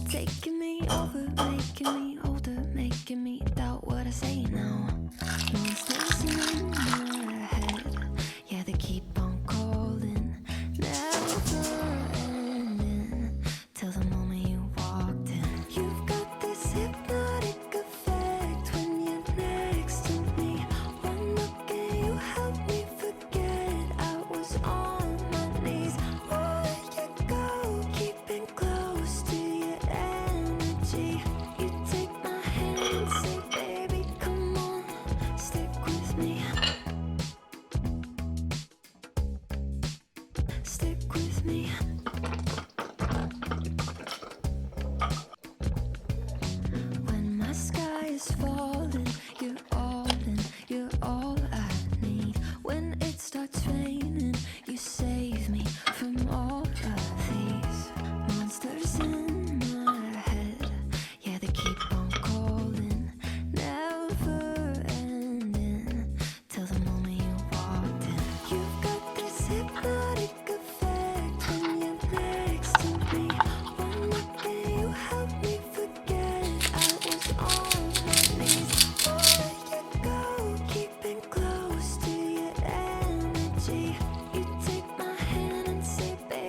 Taking me over, making me older, making me doubt what I say now. Monsters in my head, yeah, they keep on calling, never ending, till the moment you walked in. You've got this hypnotic effect when you're next to me. One look and you help me forget I was on my knees. Where you go, keeping close to your energy. You take my hand and say, baby, come on, stick with me. Stick with me. When my sky is falling, you're all in, you're all I need. When it starts raining, you save me from all of these monsters in my head. Yeah, they keep on calling, never ending, till the moment you walked in. You've got this hypnotic effect when you're next to me. One look and you help me forget I was on my knees. Where you go, keeping close to your energy. You take my hand and say, baby,